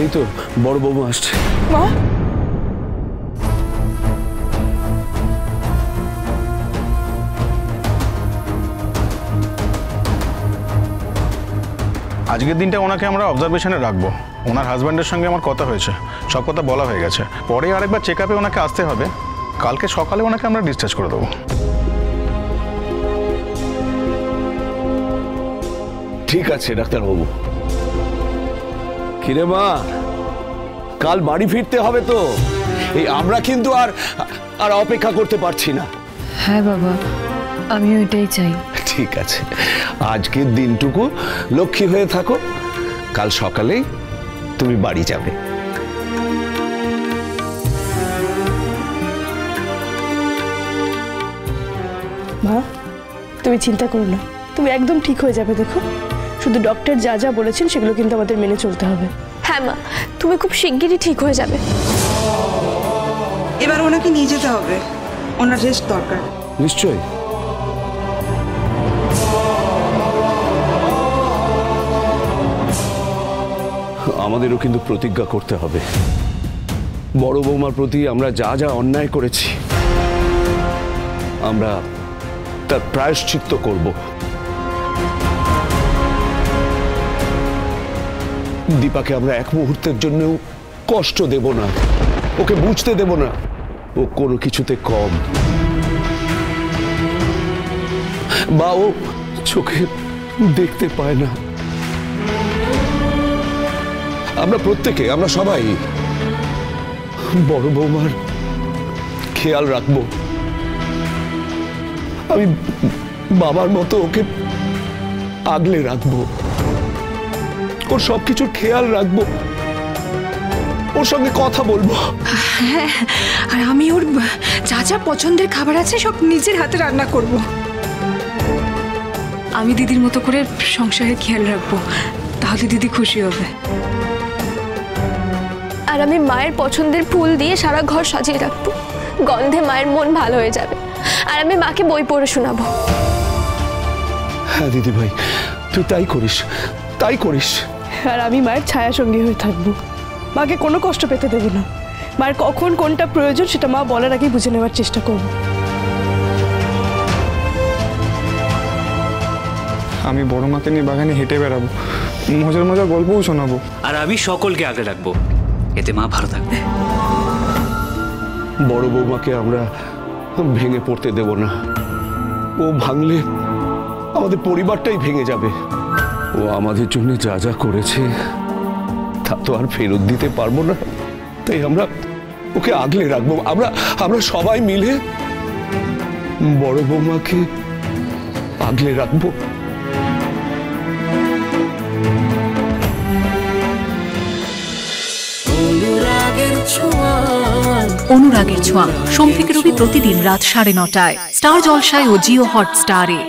এই তো বড় বৌমা আসছে। মা, আজকের দিনটা ওনাকে আমরা অবজারভেশনে রাখবো। ওনার হাজব্যান্ডের সঙ্গে আমার কথা হয়েছে, সব কথা বলা হয়ে গেছে। পরে আরেকবার চেক আপে ওনাকে আসতে হবে। কালকে সকালে ওনাকে আমরা ডিসচার্জ করে দেবো। ঠিক আছে ডাক্তারবাবু। কিরে মা, কাল বাড়ি ফিরতে হবে তো। এই আমরা কিন্তু আর অপেক্ষা করতে পারছি না। হ্যাঁ বাবা, আমি ওইটাই চাই। ঠিক আছে, আজকের দিনটুকু লক্ষ্মী হয়ে থাকো, কাল সকালেই তুমি বাড়ি যাবে। মা তুমি চিন্তা করো না, তুমি একদম ঠিক হয়ে যাবে। দেখো, শুধু ডক্টর যা যা বলেছেন সেগুলো কিন্তু আমাদের মেনে চলতে হবে। হ্যাঁ মা, তুমি খুব শিগগিরই ঠিক হয়ে যাবে। এবার ওনাকে নিয়ে যেতে হবে, ওনার রেস্ট দরকার। নিশ্চয়ই। আমাদেরও কিন্তু প্রতিজ্ঞা করতে হবে, বড় বৌমার প্রতি আমরা যা যা অন্যায় করেছি আমরা তার প্রায়শ্চিত্ত করব। দীপাকে আমরা এক মুহূর্তের জন্যও কষ্ট দেব না, ওকে বুঝতে দেব না ও কোনো কিছুতে কম, বা ও চোখে দেখতে পায় না। আমরা প্রত্যেকে, আমরা সবাই বড় বৌমার খেয়াল রাখবো। আমি বাবার মতো ওকে আগলে রাখবো, ওর সবকিছুর খেয়াল রাখবো, ওর সঙ্গে কথা বলবো। হ্যাঁ, আর আমি ওর যা যা পছন্দের খাবার আছে সব নিজের হাতে রান্না করব। আমি দিদির মতো করে সংসারের খেয়াল রাখবো, তাহলে দিদি খুশি হবে। আর আমি মায়ের পছন্দের ফুল দিয়ে সারা ঘর সাজিয়ে রাখবো, গন্ধে মায়ের মন ভালো হয়ে যাবে। আর আমি মাকে বই পড়ে শোনাবো। হ্যাঁ দিদি ভাই, তুই তাই করিস, তাই করিস। আর আমি মায়ের ছায়া সঙ্গী হয়ে থাকবো, মাকে কোনো কষ্ট পেতে দেব না। মায়ের কখন কোনটা প্রয়োজন সেটা মা বলার আগেই বুঝে নেওয়ার চেষ্টা করব। আমি বড় মাকে নিয়ে বাগানে হেঁটে বেড়াবো, মজার মজার গল্পও শোনাবো। আর আমি সকলকে আগলে রাখবো, এতে মা ভালো থাকবে। বড় বৌমাকে আমরা ভেঙে পড়তে দেব না, ও ভাঙলে আমাদের পরিবারটাই ভেঙে যাবে। ও আমাদের জন্য যা যা করেছে তা তো আর ফেরত দিতে পারবো না, তাই আমরা ওকে আগলে রাখবো। আমরা সবাই মিলে বড় বৌমাকে আগলে রাখবো। অনুরাগের ছোঁয়া সোম থেকে রবি প্রতিদিন রাত 9:30টায় স্টার জলসায় ও জিও হটস্টারে।